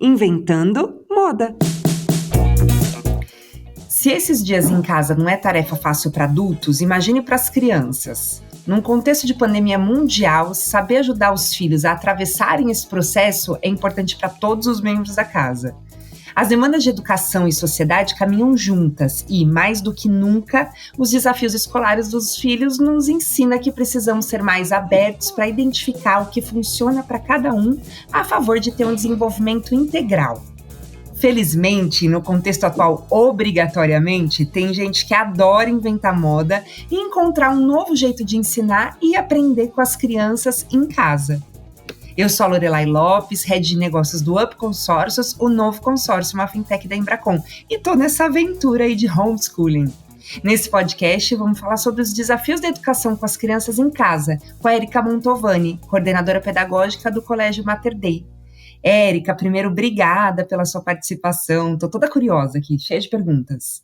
Inventando moda. Se esses dias em casa não é tarefa fácil para adultos, imagine para as crianças. Num contexto de pandemia mundial, saber ajudar os filhos a atravessarem esse processo é importante para todos os membros da casa. As demandas de educação e sociedade caminham juntas e, mais do que nunca, os desafios escolares dos filhos nos ensinam que precisamos ser mais abertos para identificar o que funciona para cada um a favor de ter um desenvolvimento integral. Felizmente, no contexto atual, obrigatoriamente, tem gente que adora inventar moda e encontrar um novo jeito de ensinar e aprender com as crianças em casa. Eu sou a Lorelai Lopes, Head de Negócios do Up Consórcios, o novo consórcio, uma fintech da Embracon, e estou nessa aventura aí de homeschooling. Nesse podcast, vamos falar sobre os desafios da educação com as crianças em casa, com a Érica Montovani, coordenadora pedagógica do Colégio Mater Dei. Érica, primeiro, obrigada pela sua participação. Estou toda curiosa aqui, cheia de perguntas.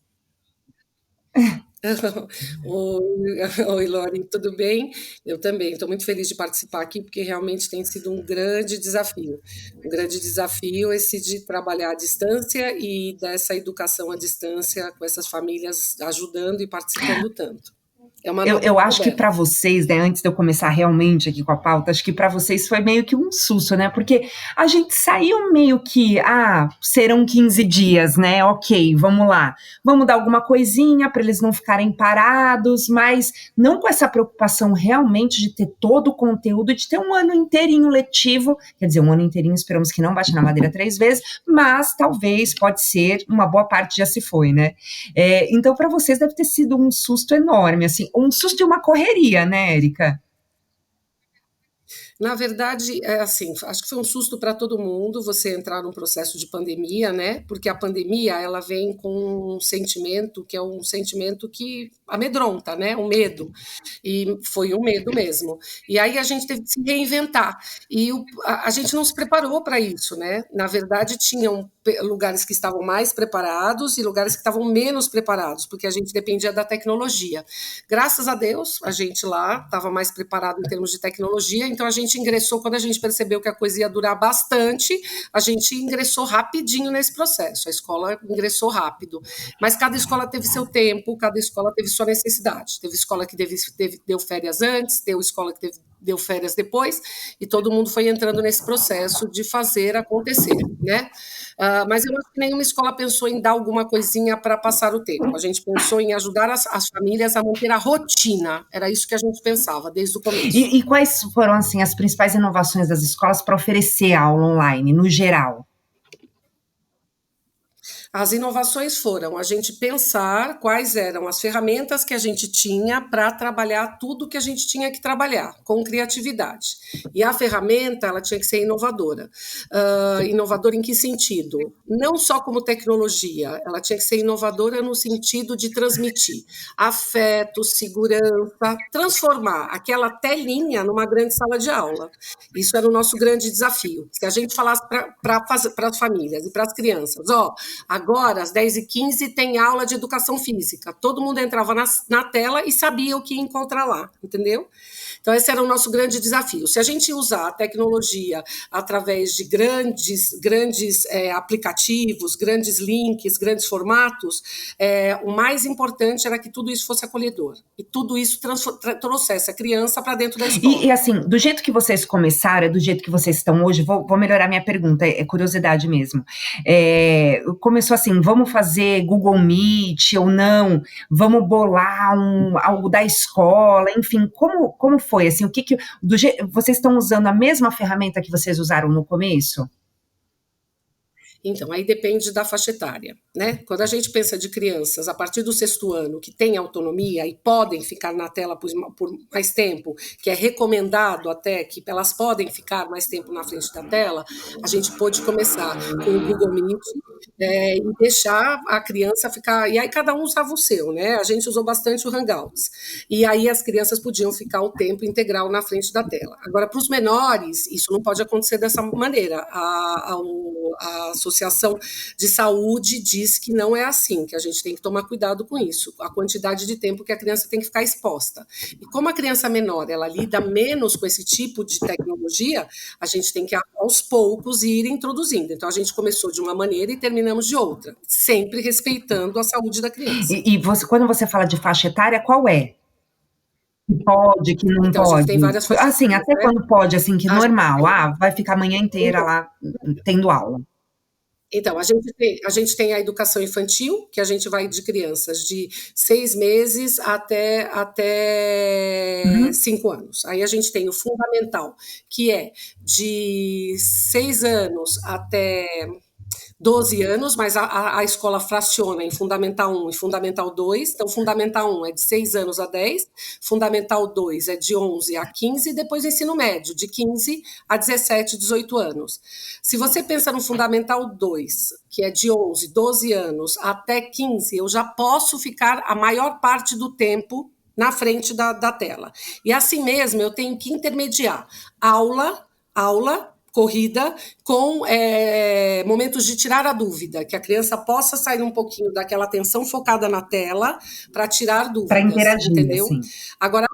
Oi, Lori, tudo bem? Eu também estou muito feliz de participar aqui, porque realmente tem sido um grande desafio. Um grande desafio esse de trabalhar à distância e dessa educação à distância com essas famílias ajudando e participando tanto. Eu acho que para vocês, né, antes de eu começar realmente aqui com a pauta, acho que para vocês foi meio que um susto, né? Porque a gente saiu meio que, serão 15 dias, né? Ok, vamos lá. Vamos dar alguma coisinha para eles não ficarem parados, mas não com essa preocupação realmente de ter todo o conteúdo, de ter um ano inteirinho letivo, quer dizer, um ano inteirinho, esperamos que não bate na madeira 3 vezes, mas talvez, pode ser, uma boa parte já se foi, né? Então, para vocês deve ter sido um susto enorme, assim, um susto e uma correria, né, Érica? Na verdade, assim, acho que foi um susto para todo mundo você entrar num processo de pandemia, né? Porque a pandemia, ela vem com um sentimento que é um sentimento que amedronta, né? O medo. E foi um medo mesmo. E aí a gente teve que se reinventar. E a gente não se preparou para isso, né? Na verdade, tinham lugares que estavam mais preparados e lugares que estavam menos preparados, porque a gente dependia da tecnologia. Graças a Deus, a gente lá estava mais preparado em termos de tecnologia, então a gente ingressou, quando a gente percebeu que a coisa ia durar bastante, a gente ingressou rapidinho nesse processo, a escola ingressou rápido. Mas cada escola teve seu tempo, cada escola teve sua necessidade. Teve escola que deu férias antes, deu escola que deu férias depois, e todo mundo foi entrando nesse processo de fazer acontecer, né? Mas eu acho que nenhuma escola pensou em dar alguma coisinha para passar o tempo. A gente pensou em ajudar as famílias a manter a rotina. Era isso que a gente pensava desde o começo. E quais foram, assim, as principais inovações das escolas para oferecer aula online, no geral? As inovações foram a gente pensar quais eram as ferramentas que a gente tinha para trabalhar tudo que a gente tinha que trabalhar, com criatividade. E a ferramenta, ela tinha que ser inovadora. Inovadora em que sentido? Não só como tecnologia, ela tinha que ser inovadora no sentido de transmitir afeto, segurança, transformar aquela telinha numa grande sala de aula. Isso era o nosso grande desafio. Se a gente falasse para as famílias e para as crianças, agora, às 10h15, tem aula de educação física. Todo mundo entrava na tela e sabia o que ia encontrar lá, entendeu? Então, esse era o nosso grande desafio. Se a gente usar a tecnologia através de grandes aplicativos, grandes links, grandes formatos, o mais importante era que tudo isso fosse acolhedor. E tudo isso trouxesse a criança para dentro da escola. E assim, do jeito que vocês começaram, do jeito que vocês estão hoje, vou melhorar minha pergunta, é curiosidade mesmo. Começou assim, vamos fazer Google Meet ou não? Vamos bolar algo da escola? Enfim, como foi? Assim, vocês estão usando a mesma ferramenta que vocês usaram no começo? Então, aí depende da faixa etária, né? Quando a gente pensa de crianças a partir do 6º ano que têm autonomia e podem ficar na tela por mais tempo, que é recomendado até que elas podem ficar mais tempo na frente da tela, a gente pôde começar com o Google Meet e deixar a criança ficar... E aí cada um usava o seu, né? A gente usou bastante o Hangouts. E aí as crianças podiam ficar o tempo integral na frente da tela. Agora, para os menores, isso não pode acontecer dessa maneira. A sociedade Associação de Saúde diz que não é assim, que a gente tem que tomar cuidado com isso, a quantidade de tempo que a criança tem que ficar exposta. E como a criança menor, ela lida menos com esse tipo de tecnologia, a gente tem que, aos poucos, ir introduzindo. Então, a gente começou de uma maneira e terminamos de outra, sempre respeitando a saúde da criança. E você, quando você fala de faixa etária, qual é? Que pode, que não Então, a gente tem pode? várias faixas Assim, etárias, até né? quando pode, assim, que A gente normal. tem, Vai ficar a manhã inteira então, lá tendo aula. Então, a gente tem a educação infantil, que a gente vai de crianças de 6 meses até Uhum. 5 anos. Aí a gente tem o fundamental, que é de 6 anos até 12 anos, mas a escola fraciona em Fundamental 1 e Fundamental 2. Então, Fundamental 1 é de 6 anos a 10, Fundamental 2 é de 11 a 15, e depois o ensino médio, de 15 a 17, 18 anos. Se você pensa no Fundamental 2, que é de 11, 12 anos até 15, eu já posso ficar a maior parte do tempo na frente da tela. E assim mesmo, eu tenho que intermediar aula, corrida, com momentos de tirar a dúvida, que a criança possa sair um pouquinho daquela atenção focada na tela para tirar Para dúvidas, interagir, entendeu? assim. Agora,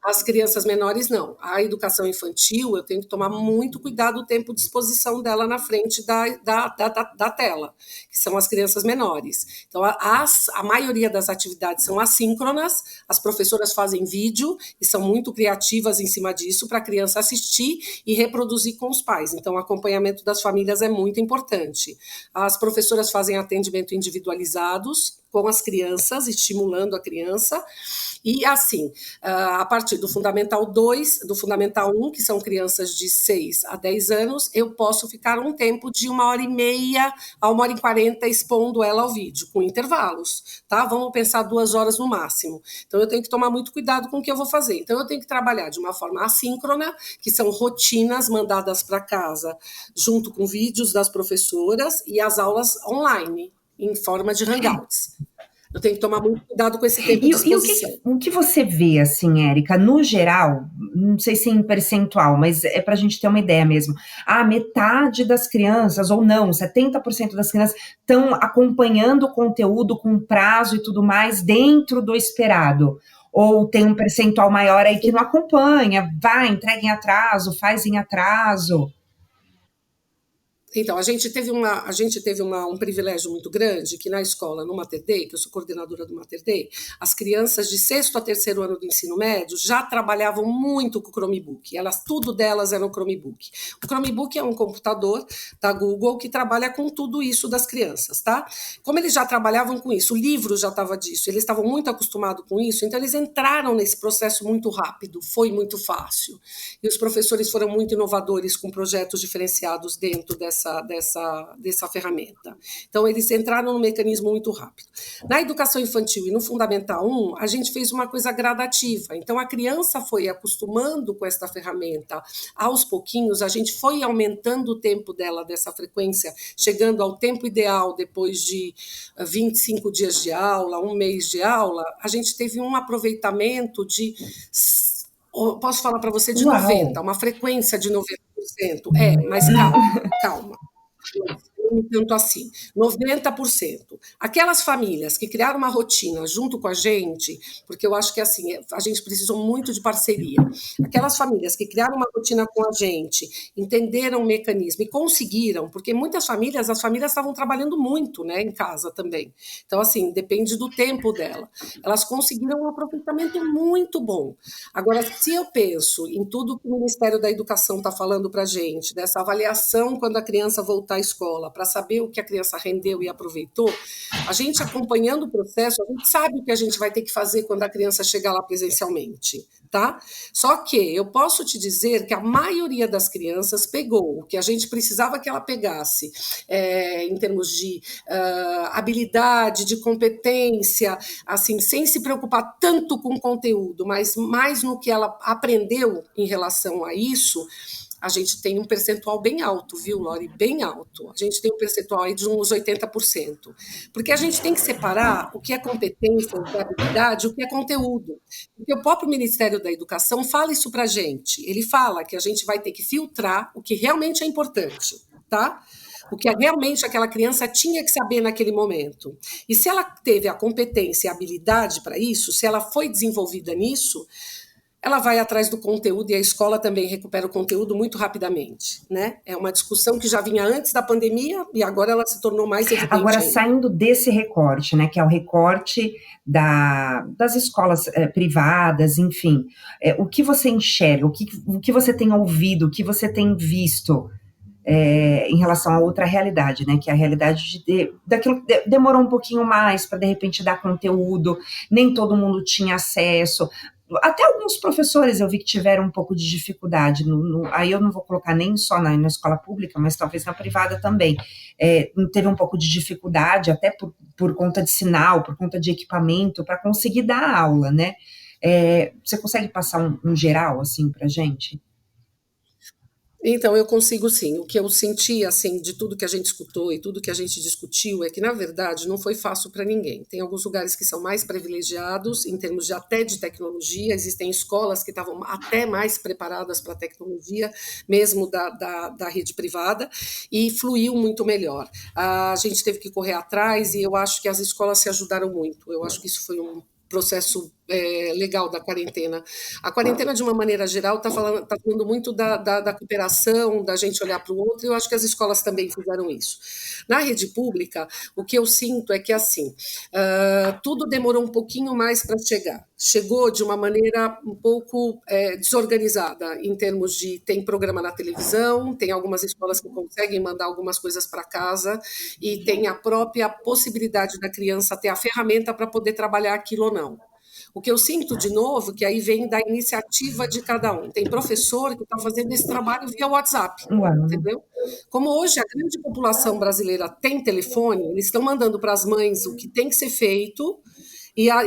as crianças menores, não. A educação infantil, eu tenho que tomar muito cuidado o tempo de exposição dela na frente da tela, que são as crianças menores. Então, a maioria das atividades são assíncronas, as professoras fazem vídeo e são muito criativas em cima disso para a criança assistir e reproduzir com os pais. Então, o acompanhamento das famílias é muito importante. As professoras fazem atendimento individualizados com as crianças, estimulando a criança. E assim, a partir do Fundamental 2, do Fundamental 1, que são crianças de 6 a 10 anos, eu posso ficar um tempo de 1h30 a 1h40 expondo ela ao vídeo, com intervalos, tá? Vamos pensar 2 horas no máximo. Então, eu tenho que tomar muito cuidado com o que eu vou fazer. Então, eu tenho que trabalhar de uma forma assíncrona, que são rotinas mandadas para casa, junto com vídeos das professoras e as aulas online, em forma de hangouts. Eu tenho que tomar muito cuidado com esse tempo de E exposição. o que você vê, assim, Érica, no geral, não sei se em percentual, mas é para a gente ter uma ideia mesmo. Metade das crianças, ou não, 70% das crianças estão acompanhando o conteúdo com prazo e tudo mais dentro do esperado. Ou tem um percentual maior aí que não acompanha, vai, entrega em atraso, faz em atraso. Então, a gente teve um privilégio muito grande, que na escola, no Mater Dei, que eu sou coordenadora do Mater Dei, as crianças de 6º a 3º ano do ensino médio já trabalhavam muito com o Chromebook. Tudo delas era o Chromebook. O Chromebook é um computador da Google que trabalha com tudo isso das crianças, tá? Como eles já trabalhavam com isso, o livro já estava disso, eles estavam muito acostumados com isso, então eles entraram nesse processo muito rápido, foi muito fácil. E os professores foram muito inovadores com projetos diferenciados dentro dessa ferramenta. Então, eles entraram no mecanismo muito rápido. Na educação infantil e no Fundamental 1, a gente fez uma coisa gradativa. Então, a criança foi acostumando com essa ferramenta. Aos pouquinhos, a gente foi aumentando o tempo dela dessa frequência, chegando ao tempo ideal depois de 25 dias de aula, um mês de aula. A gente teve um aproveitamento de... Posso falar para você de Uau! 90%, uma frequência de 90%. Mas calma. Não tanto assim, 90%. Aquelas famílias que criaram uma rotina junto com a gente, porque eu acho que assim, a gente precisou muito de parceria. Aquelas famílias que criaram uma rotina com a gente, entenderam o mecanismo e conseguiram, porque muitas famílias, as famílias estavam trabalhando muito, né, em casa também. Então, assim, depende do tempo dela. Elas conseguiram um aproveitamento muito bom. Agora, se eu penso em tudo que o Ministério da Educação está falando para a gente, dessa avaliação quando a criança voltar à escola, para saber o que a criança rendeu e aproveitou, a gente acompanhando o processo, a gente sabe o que a gente vai ter que fazer quando a criança chegar lá presencialmente, tá? Só que eu posso te dizer que a maioria das crianças pegou o que a gente precisava que ela pegasse, em termos de habilidade, de competência, assim, sem se preocupar tanto com o conteúdo, mas mais no que ela aprendeu em relação a isso. A gente tem um percentual bem alto, viu, Lori? Bem alto. A gente tem um percentual aí de uns 80%. Porque a gente tem que separar o que é competência, o que é habilidade, o que é conteúdo. Porque o próprio Ministério da Educação fala isso para a gente. Ele fala que a gente vai ter que filtrar o que realmente é importante, tá? o que realmente aquela criança tinha que saber naquele momento. E se ela teve a competência e a habilidade para isso, se ela foi desenvolvida nisso, ela vai atrás do conteúdo e a escola também recupera o conteúdo muito rapidamente, né? É uma discussão que já vinha antes da pandemia e agora ela se tornou mais evidente Agora, ainda. saindo desse recorte, né, que é o recorte das escolas privadas, enfim, o que você enxerga, o que você tem ouvido, o que você tem visto em relação a outra realidade, né? Que é a realidade daquilo que demorou um pouquinho mais para de repente dar conteúdo, nem todo mundo tinha acesso. Até alguns professores eu vi que tiveram um pouco de dificuldade. Aí eu não vou colocar nem só na escola pública, mas talvez na privada também. Teve um pouco de dificuldade, até por conta de sinal, por conta de equipamento, para conseguir dar aula, né? Você consegue passar um geral assim para gente? Então, eu consigo sim. O que eu senti, assim, de tudo que a gente escutou e tudo que a gente discutiu é que, na verdade, não foi fácil para ninguém. Tem alguns lugares que são mais privilegiados em termos de até de tecnologia, existem escolas que estavam até mais preparadas para a tecnologia, mesmo da rede privada, e fluiu muito melhor. A gente teve que correr atrás e eu acho que as escolas se ajudaram muito. Eu acho que isso foi um processo legal da quarentena. A quarentena, de uma maneira geral, tá falando muito da cooperação, da gente olhar para o outro, e eu acho que as escolas também fizeram isso. Na rede pública, o que eu sinto é que, assim, tudo demorou um pouquinho mais para chegar. Chegou de uma maneira um pouco desorganizada, em termos de tem programa na televisão, tem algumas escolas que conseguem mandar algumas coisas para casa, e tem a própria possibilidade da criança ter a ferramenta para poder trabalhar aquilo ou não. O que eu sinto, de novo, que aí vem da iniciativa de cada um. Tem professor que está fazendo esse trabalho via WhatsApp, Uau. entendeu? Como hoje a grande população brasileira tem telefone, eles estão mandando para as mães o que tem que ser feito,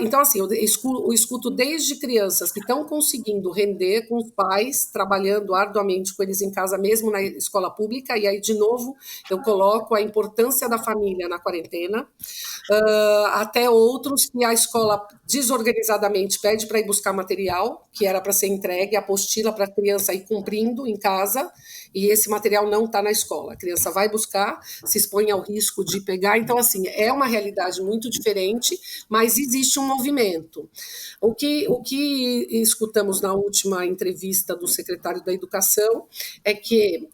então, assim, eu escuto desde crianças que estão conseguindo render com os pais, trabalhando arduamente com eles em casa, mesmo na escola pública, e aí, de novo, eu coloco a importância da família na quarentena, até outros que a escola desorganizadamente pede para ir buscar material, que era para ser entregue, apostila para a criança ir cumprindo em casa, e esse material não está na escola. A criança vai buscar, se expõe ao risco de pegar. Então, assim, é uma realidade muito diferente, mas existe um movimento. O que escutamos na última entrevista do secretário da Educação é que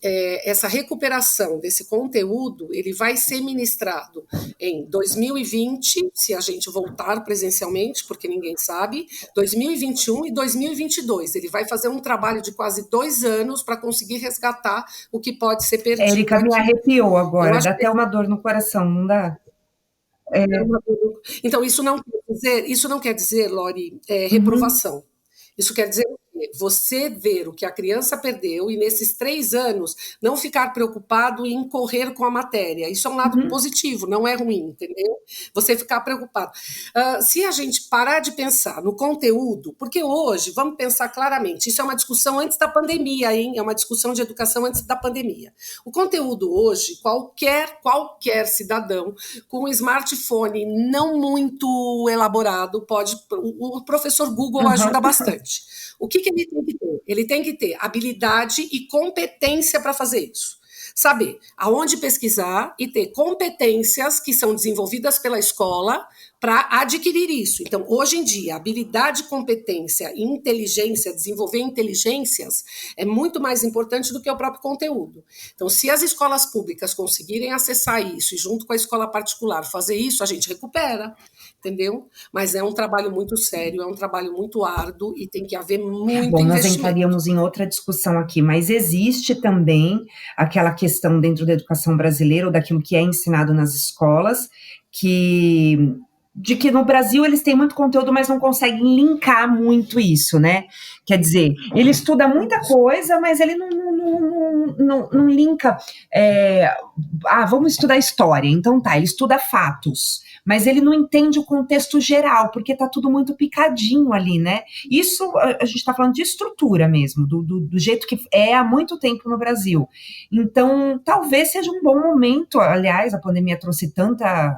essa recuperação desse conteúdo ele vai ser ministrado em 2020, se a gente voltar presencialmente, porque ninguém sabe, 2021 e 2022. Ele vai fazer um trabalho de quase 2 anos para conseguir resgatar o que pode ser perdido Érica, me aqui. arrepiou Eu agora, acho dá que até uma dor no coração, não dá? É, então isso não quer dizer, Lori, uhum, reprovação. Isso quer dizer o quê? Você ver o que a criança perdeu e nesses 3 anos não ficar preocupado em correr com a matéria. Isso é um lado uhum, positivo, não é ruim, entendeu? Você ficar preocupado. Se a gente parar de pensar no conteúdo, porque hoje, vamos pensar claramente, isso é uma discussão antes da pandemia, hein? É uma discussão de educação antes da pandemia. O conteúdo hoje, qualquer cidadão com um smartphone não muito elaborado, o professor Google ajuda uhum. bastante. O que ele tem que ter? Ele tem que ter habilidade e competência para fazer isso. Saber aonde pesquisar e ter competências que são desenvolvidas pela escola para adquirir isso. Então, hoje em dia, habilidade, competência e inteligência, desenvolver inteligências, é muito mais importante do que o próprio conteúdo. Então, se as escolas públicas conseguirem acessar isso e, junto com a escola particular, fazer isso, a gente recupera, entendeu? Mas é um trabalho muito sério, é um trabalho muito árduo e tem que haver muito Bom, nós investimento. entraríamos em outra discussão aqui, mas existe também aquela questão dentro da educação brasileira, ou daquilo que é ensinado nas escolas, de que no Brasil eles têm muito conteúdo, mas não conseguem linkar muito isso, né? Quer dizer, ele estuda muita coisa, mas ele não linka. Vamos estudar história, então tá, ele estuda fatos, mas ele não entende o contexto geral, porque tá tudo muito picadinho ali, né? Isso a gente está falando de estrutura mesmo, do jeito que é há muito tempo no Brasil. Então, talvez seja um bom momento, aliás, a pandemia trouxe tanta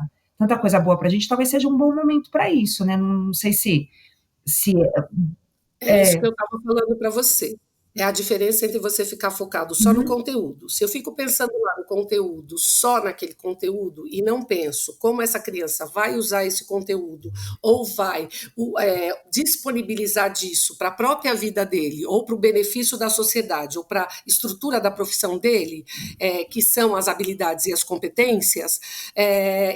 coisa boa para a gente, talvez seja um bom momento para isso, né? Não sei se É isso que eu estava falando para você. É a diferença entre você ficar focado só no Uhum. conteúdo. Se eu fico pensando lá no conteúdo, só naquele conteúdo, e não penso como essa criança vai usar esse conteúdo, ou vai disponibilizar disso para a própria vida dele, ou para o benefício da sociedade, ou para a estrutura da profissão dele, que são as habilidades e as competências,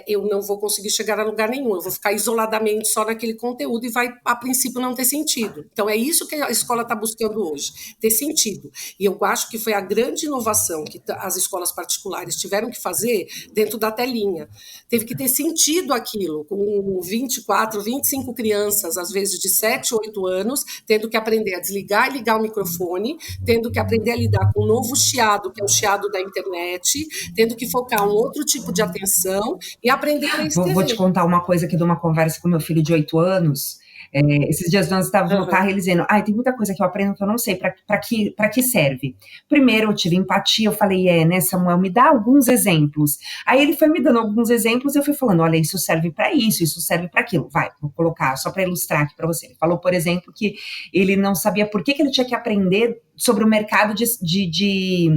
eu não vou conseguir chegar a lugar nenhum. Eu vou ficar isoladamente só naquele conteúdo e vai, a princípio, não ter sentido. Então, é isso que a escola está buscando hoje, ter sentido. E eu acho que foi a grande inovação que as escolas particulares tiveram que fazer dentro da telinha. Teve que ter sentido aquilo, com 24, 25 crianças, às vezes de 7, 8 anos, tendo que aprender a desligar e ligar o microfone, tendo que aprender a lidar com um novo chiado, que é o chiado da internet, tendo que focar um outro tipo de atenção e aprender a ler e Vou te escrever. contar uma coisa aqui de uma conversa com meu filho de 8 anos. Esses dias nós estávamos no carro Uhum. e ele dizendo: tem muita coisa que eu aprendo que eu não sei para que serve. Primeiro eu tive empatia, eu falei: né, Samuel, me dá alguns exemplos. Aí ele foi me dando alguns exemplos e eu fui falando: olha, isso serve para isso serve para aquilo. Vai, vou colocar só para ilustrar aqui para você. Ele falou, por exemplo, que ele não sabia por que ele tinha que aprender sobre o mercado de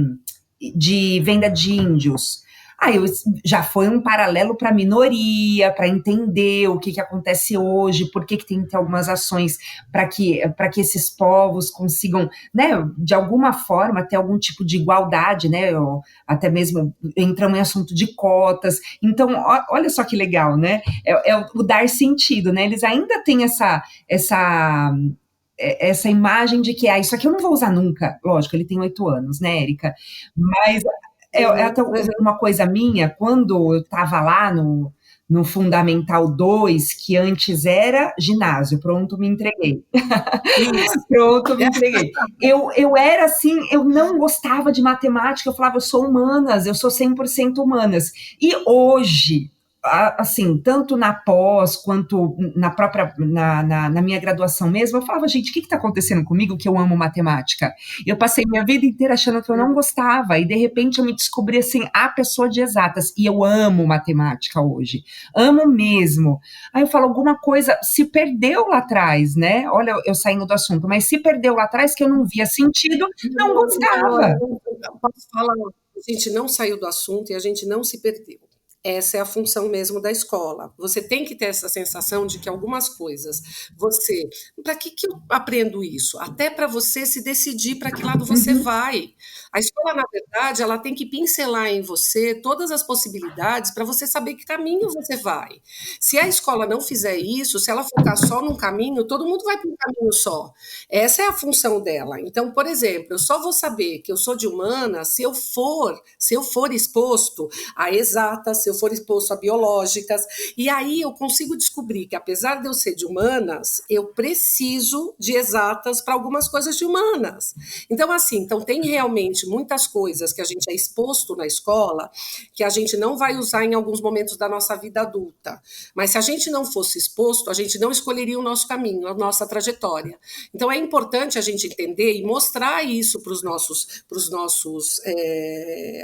venda de índios. Aí já foi um paralelo para a minoria, para entender o que acontece hoje, por que tem que ter algumas ações para que esses povos consigam, né, de alguma forma, ter algum tipo de igualdade, né, ou até mesmo entramos em assunto de cotas. Então, olha só que legal, né? É o dar sentido, né? Eles ainda têm essa imagem de que isso aqui eu não vou usar nunca. Lógico, ele tem 8 anos, né, Érica? Mas até Uhum. uma coisa minha, quando eu estava lá no Fundamental 2, que antes era ginásio, pronto, me entreguei. Isso. Pronto, me entreguei. Eu era assim, eu não gostava de matemática, eu falava, eu sou humanas, eu sou 100% humanas. E hoje, assim, tanto na pós quanto na própria, na minha graduação mesmo, eu falava, gente, o que está acontecendo comigo que eu amo matemática? Eu passei minha vida inteira achando que eu não gostava, e de repente eu me descobri assim, a pessoa de exatas, e eu amo matemática hoje, amo mesmo. Aí eu falo, alguma coisa se perdeu lá atrás, né? Olha, eu saindo do assunto, mas se perdeu lá atrás que eu não via sentido, não Não, gostava. posso falar, a gente não saiu do assunto e a gente não se perdeu. Essa é a função mesmo da escola. Você tem que ter essa sensação de que algumas coisas você. Para que eu aprendo isso? Até para você se decidir para que lado você Uhum. vai. A escola, na verdade, ela tem que pincelar em você todas as possibilidades para você saber que caminho você vai. Se a escola não fizer isso, se ela focar só num caminho, todo mundo vai para um caminho só. Essa é a função dela. Então, por exemplo, eu só vou saber que eu sou de humana se eu for exposto a exatas, se eu for exposto a biológicas, e aí eu consigo descobrir que, apesar de eu ser de humanas, eu preciso de exatas para algumas coisas de humanas. Então, assim, então tem realmente muitas coisas que a gente é exposto na escola que a gente não vai usar em alguns momentos da nossa vida adulta. Mas se a gente não fosse exposto, a gente não escolheria o nosso caminho, a nossa trajetória. Então é importante a gente entender e mostrar isso para os nossos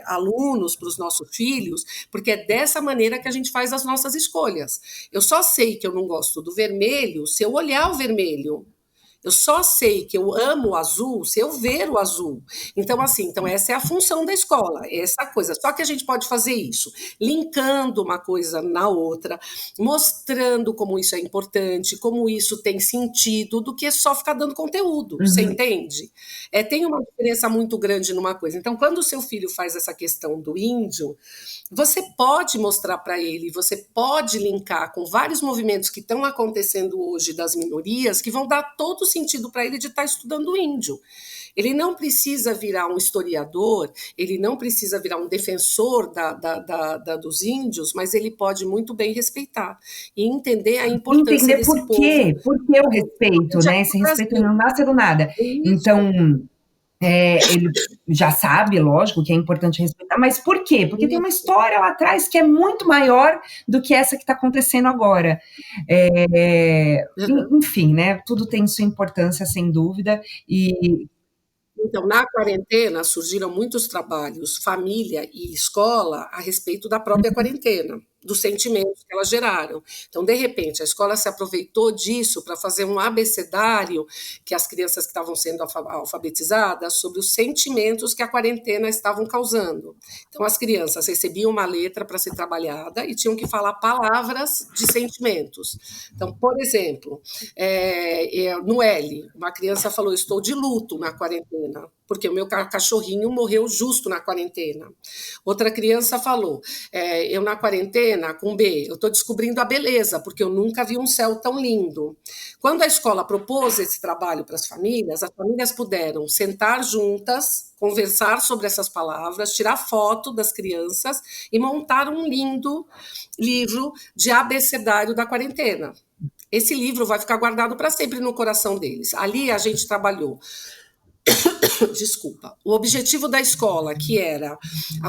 alunos, para os nossos filhos, porque é dessa maneira que a gente faz as nossas escolhas. Eu só sei que eu não gosto do vermelho se eu olhar o vermelho. Eu só sei que eu amo o azul se eu ver o azul. Então, assim, então essa é a função da escola, essa coisa. Só que a gente pode fazer isso, linkando uma coisa na outra, mostrando como isso é importante, como isso tem sentido, do que só ficar dando conteúdo. Você Uhum. entende? Tem uma diferença muito grande numa coisa. Então, quando o seu filho faz essa questão do índio, você pode mostrar para ele, você pode linkar com vários movimentos que estão acontecendo hoje das minorias, que vão dar todo o sentido para ele de estar estudando índio. Ele não precisa virar um historiador, ele não precisa virar um defensor dos índios, mas ele pode muito bem respeitar e entender a importância Entender desse povo. por que o respeito, Já né? no Esse respeito Brasil. não nasce do nada. Isso, Então, ele já sabe, lógico, que é importante respeitar, mas por quê? Porque tem uma isso. história lá atrás que é muito maior do que essa que está acontecendo agora. Uhum. Enfim, né? Tudo tem sua importância, sem dúvida, e Então, na quarentena, surgiram muitos trabalhos, família e escola, a respeito da própria quarentena. dos sentimentos que elas geraram. Então, de repente, a escola se aproveitou disso para fazer um abecedário que as crianças que estavam sendo alfabetizadas sobre os sentimentos que a quarentena estavam causando. Então, as crianças recebiam uma letra para ser trabalhada e tinham que falar palavras de sentimentos. Então, por exemplo, no L, uma criança falou: estou de luto na quarentena, porque o meu cachorrinho morreu justo na quarentena. Outra criança falou: eu na quarentena, com B, eu estou descobrindo a beleza, porque eu nunca vi um céu tão lindo. Quando a escola propôs esse trabalho para as famílias puderam sentar juntas, conversar sobre essas palavras, tirar foto das crianças e montar um lindo livro de abecedário da quarentena. Esse livro vai ficar guardado para sempre no coração deles. Ali a gente trabalhou desculpa, o objetivo da escola, que era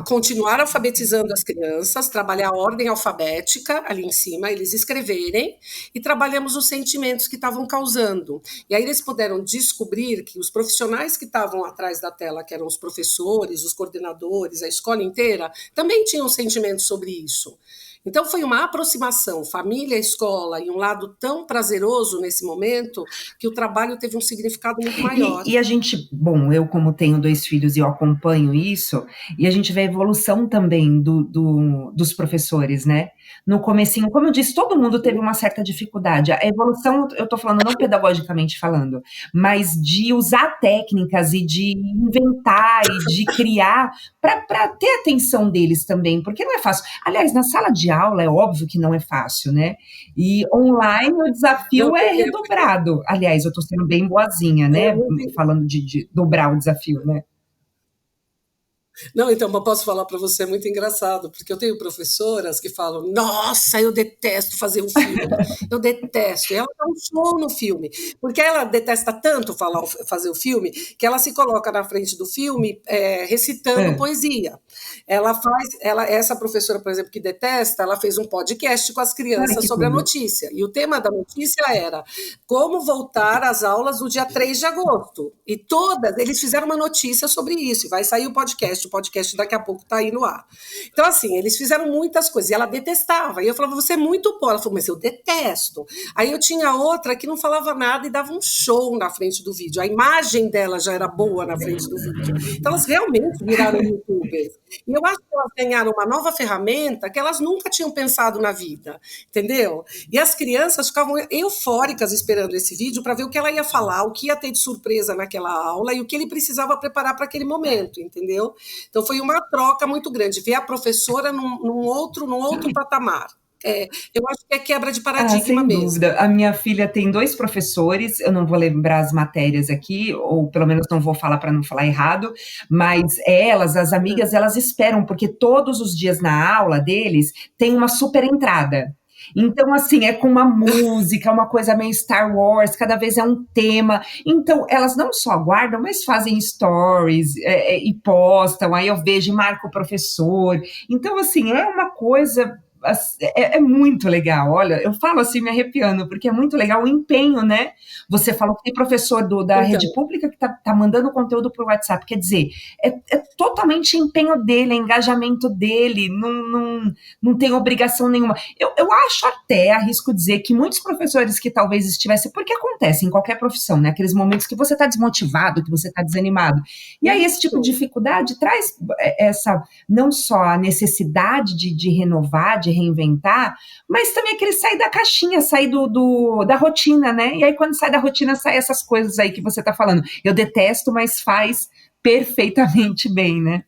continuar alfabetizando as crianças, trabalhar a ordem alfabética ali em cima, eles escreverem, e trabalhamos os sentimentos que estavam causando. E aí eles puderam descobrir que os profissionais que estavam atrás da tela, que eram os professores, os coordenadores, a escola inteira, também tinham sentimentos sobre isso. Então, foi uma aproximação, família, escola, e um lado tão prazeroso nesse momento, que o trabalho teve um significado muito maior. E a gente, bom, eu como tenho 2 filhos e eu acompanho isso, e a gente vê a evolução também dos professores, né? No comecinho, como eu disse, todo mundo teve uma certa dificuldade. A evolução, eu estou falando não pedagogicamente falando, mas de usar técnicas e de inventar e de criar para ter atenção deles também, porque não é fácil. Aliás, na sala de aula é óbvio que não é fácil, né? E online o desafio é redobrado. Aliás, eu estou sendo bem boazinha, né? Falando de dobrar o desafio, né? Não, então, eu posso falar para você, é muito engraçado, porque eu tenho professoras que falam: nossa, eu detesto fazer um filme, eu detesto. E ela dá um show no filme, porque ela detesta tanto fazer o filme, que ela se coloca na frente do filme recitando poesia. Essa professora, por exemplo, que detesta, ela fez um podcast com as crianças sobre a notícia. E o tema da notícia era como voltar às aulas no dia 3 de agosto. E eles fizeram uma notícia sobre isso, e vai sair o podcast daqui a pouco está aí no ar. Então, assim, eles fizeram muitas coisas, e ela detestava, e eu falava: você é muito boa. Ela falou: mas eu detesto. Aí eu tinha outra que não falava nada e dava um show na frente do vídeo, a imagem dela já era boa na frente do vídeo. Então, elas realmente viraram youtubers. E eu acho que elas ganharam uma nova ferramenta que elas nunca tinham pensado na vida, entendeu? E as crianças ficavam eufóricas esperando esse vídeo para ver o que ela ia falar, o que ia ter de surpresa naquela aula e o que ele precisava preparar para aquele momento, entendeu? Então, foi uma troca muito grande, ver a professora num outro patamar. Eu acho que é quebra de paradigma sem mesmo. Dúvida. A minha filha tem 2 professores, eu não vou lembrar as matérias aqui, ou pelo menos não vou falar para não falar errado, mas as amigas, elas esperam, porque todos os dias na aula deles tem uma super entrada. Então, assim, é com uma música, uma coisa meio Star Wars, cada vez é um tema. Então, elas não só guardam, mas fazem stories e postam, aí eu vejo e marco o professor. Então, assim, é uma coisa... É muito legal, olha, eu falo assim me arrepiando, porque é muito legal o empenho, né? Você falou que tem professor da rede pública que tá mandando conteúdo por WhatsApp, quer dizer, é totalmente empenho dele, é engajamento dele, não tem obrigação nenhuma. Eu acho até, arrisco dizer, que muitos professores que talvez estivessem, porque acontece em qualquer profissão, né? Aqueles momentos que você está desmotivado, que você está desanimado. E aí esse tipo de dificuldade traz não só a necessidade de renovar, de reinventar, mas também aquele sair da caixinha, sair da rotina, né? E aí quando sai da rotina, sai essas coisas aí que você está falando. Eu detesto, mas faz perfeitamente bem, né?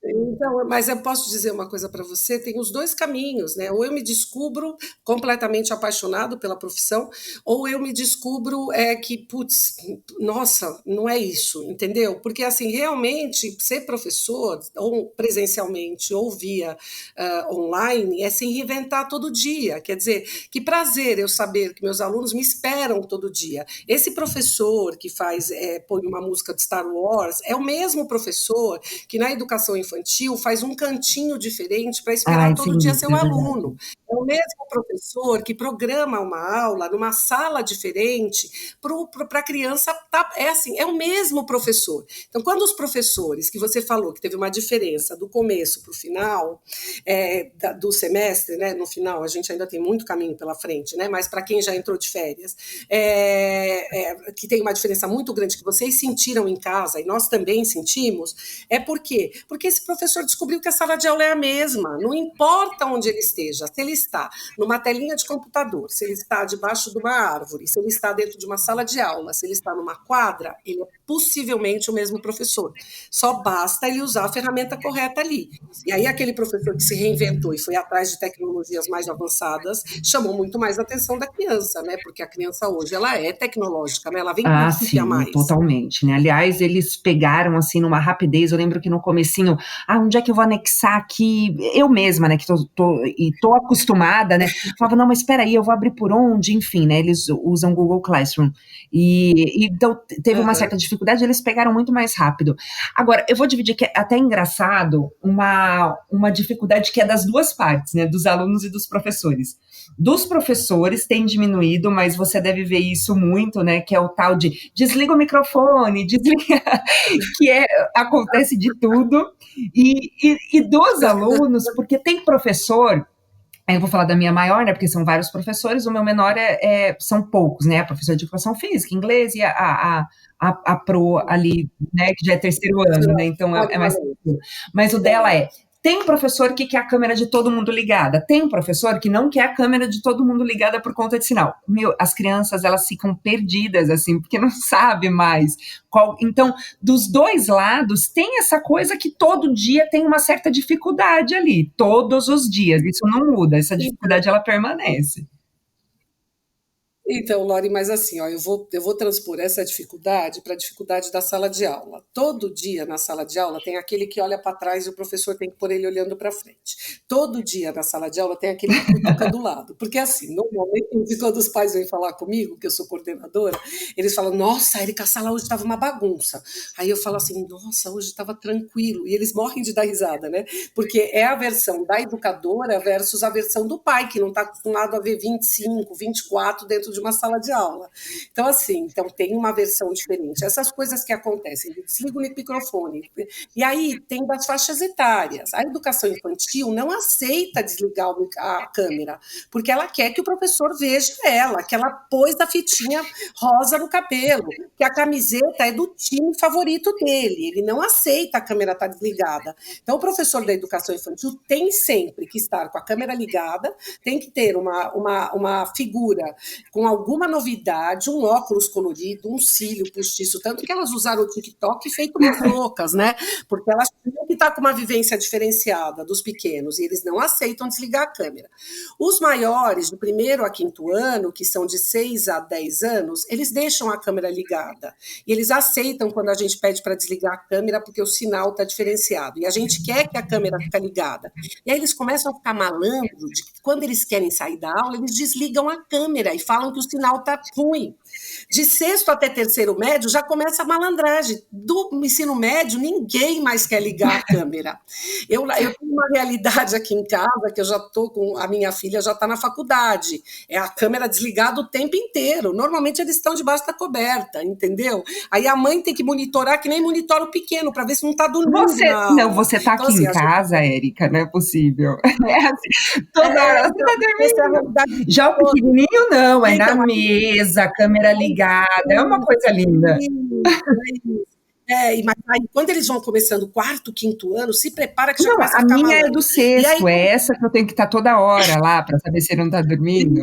Então, mas eu posso dizer uma coisa para você, tem os 2 caminhos, né? Ou eu me descubro completamente apaixonado pela profissão, ou eu me descubro que, putz, nossa, não é isso, entendeu? Porque, assim, realmente, ser professor, ou presencialmente, ou via online, é se reinventar todo dia. Quer dizer, que prazer eu saber que meus alunos me esperam todo dia. Esse professor que põe uma música de Star Wars, é o mesmo professor que na educação infantil infantil faz um cantinho diferente para esperar Ai, todo sim, dia isso seu é verdade. aluno. É o mesmo professor que programa uma aula numa sala diferente para a criança. É assim, é o mesmo professor. Então, quando os professores, que você falou que teve uma diferença do começo para o final do semestre, né? No final, a gente ainda tem muito caminho pela frente, né? Mas para quem já entrou de férias, que tem uma diferença muito grande que vocês sentiram em casa e nós também sentimos, por quê? Porque esse professor descobriu que a sala de aula é a mesma, não importa onde ele esteja, se ele está numa telinha de computador, se ele está debaixo de uma árvore, se ele está dentro de uma sala de aula, se ele está numa quadra, ele é possivelmente o mesmo professor. Só basta ele usar a ferramenta correta ali. E aí aquele professor que se reinventou e foi atrás de tecnologias mais avançadas chamou muito mais a atenção da criança, né? Porque a criança hoje ela é tecnológica, né? Ela vem com um Ah, chip a sim, mais. totalmente, né? Aliás, eles pegaram assim numa rapidez. Eu lembro que no comecinho, onde é que eu vou anexar aqui? Eu mesma, né, que tô acostumada, né? Falava, não, mas espera aí, eu vou abrir por onde? Enfim, né? Eles usam Google Classroom. E então teve uma Uhum. certa dificuldade, eles pegaram muito mais rápido. Agora, eu vou dividir que é até engraçado uma dificuldade que é das duas partes, né? Dos alunos e dos professores. Dos professores tem diminuído, mas você deve ver isso muito, né? Que é o tal de desliga o microfone, desliga, que acontece de tudo. E dos alunos, porque tem professor. Aí eu vou falar da minha maior, né? Porque são vários professores, o meu menor são poucos, né? A professora de educação física, inglês e a pro ali, né? Que já é terceiro ano, né? Então é mais tranquilo. Mas o dela tem professor que quer a câmera de todo mundo ligada, tem professor que não quer a câmera de todo mundo ligada por conta de sinal. Meu, as crianças, elas ficam perdidas, assim, porque não sabe mais qual. Então, dos dois lados, tem essa coisa que todo dia tem uma certa dificuldade ali, todos os dias, isso não muda, essa Então, dificuldade ela permanece. Então, Lori, mas assim, ó, eu vou transpor essa dificuldade para a dificuldade da sala de aula. Todo dia na sala de aula tem aquele que olha para trás e o professor tem que pôr ele olhando para frente. Todo dia na sala de aula tem aquele que cutuca do lado. Porque assim, normalmente quando os pais vêm falar comigo, que eu sou coordenadora, eles falam, nossa, Erika, a sala hoje estava uma bagunça. Aí eu falo assim, nossa, hoje estava tranquilo. E eles morrem de dar risada, né? Porque é a versão da educadora versus a versão do pai, que não está acostumado a ver 25, 24 dentro de uma sala de aula. Então, assim, tem uma versão diferente. Essas coisas que acontecem, desliga o microfone. E aí tem das faixas etárias. A educação infantil não aceita desligar a câmera, porque ela quer que o professor veja ela, que ela pôs a fitinha rosa no cabelo, que a camiseta é do time favorito dele. Ele não aceita a câmera estar desligada. Então, o professor da educação infantil tem sempre que estar com a câmera ligada, tem que ter uma figura com alguma novidade, um óculos colorido, um cílio postiço, tanto que elas usaram o TikTok feito umas loucas, né? Porque elas tinham que estar com uma vivência diferenciada dos pequenos e eles não aceitam desligar a câmera. Os maiores, do primeiro a quinto ano, que são de 6 a 10 anos, eles deixam a câmera ligada e eles aceitam quando a gente pede para desligar a câmera porque o sinal está diferenciado e a gente quer que a câmera fique ligada. E aí eles começam a ficar malandro de que quando eles querem sair da aula, eles desligam a câmera e falam que o sinal está ruim. De sexto até terceiro médio já começa a malandragem. Do ensino médio, ninguém mais quer ligar a câmera. Eu tenho uma realidade aqui em casa, que eu já estou com. A minha filha já está na faculdade. É a câmera desligada o tempo inteiro. Normalmente eles estão debaixo da coberta, entendeu? Aí a mãe tem que monitorar, que nem monitora o pequeno, para ver se não está dormindo Você, na não, aula. você tá Então, aqui assim, em a gente. casa, Érica, não é possível. É assim, toda hora você Então, tá essa é a dormindo. realidade de Já o todos. pequenininho não, é E na então, mesa, câmera ligada, é uma coisa linda. mas aí, quando eles vão começando o quarto, quinto ano, se prepara que já Não, começa a a ficar minha é do malandro. E aí, sexto, é essa que eu tenho que estar toda hora lá para saber se ele não tá dormindo.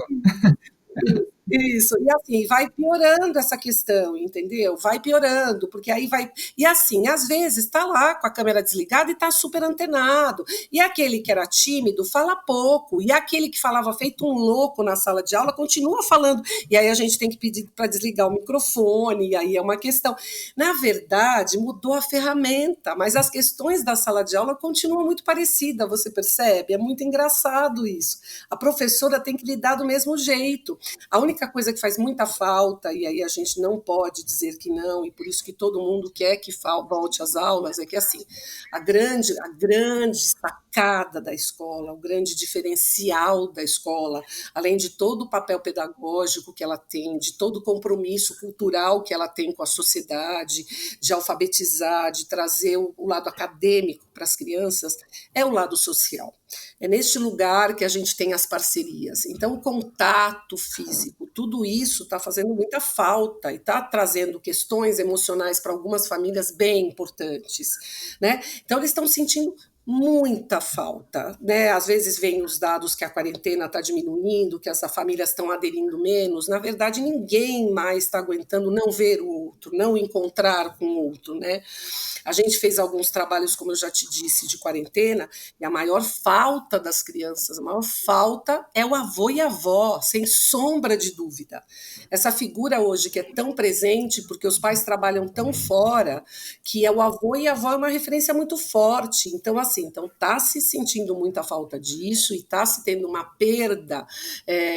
isso, e assim, vai piorando essa questão, entendeu? Vai piorando, porque aí vai. E assim, às vezes está lá com a câmera desligada e está super antenado. E aquele que era tímido fala pouco. E aquele que falava feito um louco na sala de aula continua falando. E aí a gente tem que pedir para desligar o microfone, e aí é uma questão. Na verdade, mudou a ferramenta, mas as questões da sala de aula continuam muito parecidas, você percebe? É muito engraçado isso. A professora tem que lidar do mesmo jeito. A única única coisa que faz muita falta, e aí a gente não pode dizer que não, e por isso que todo mundo quer que volte às aulas, é que assim, a grande sacada da escola, o grande diferencial da escola, além de todo o papel pedagógico que ela tem, de todo o compromisso cultural que ela tem com a sociedade, de alfabetizar, de trazer o lado acadêmico para as crianças, é o lado social. É neste lugar que a gente tem as parcerias. Então, o contato físico, tudo isso está fazendo muita falta e está trazendo questões emocionais para algumas famílias bem importantes, né? Então, eles estão sentindo muita falta, né? Às vezes vem os dados que a quarentena está diminuindo, que as famílias estão aderindo menos. Na verdade, ninguém mais está aguentando não ver o outro, não encontrar com o outro, né? A gente fez alguns trabalhos, como eu já te disse, de quarentena, e a maior falta das crianças, a maior falta é o avô e a avó, sem sombra de dúvida. Essa figura hoje que é tão presente, porque os pais trabalham tão fora, que é o avô e a avó é uma referência muito forte. Então, assim, está se sentindo muita falta disso e está se tendo uma perda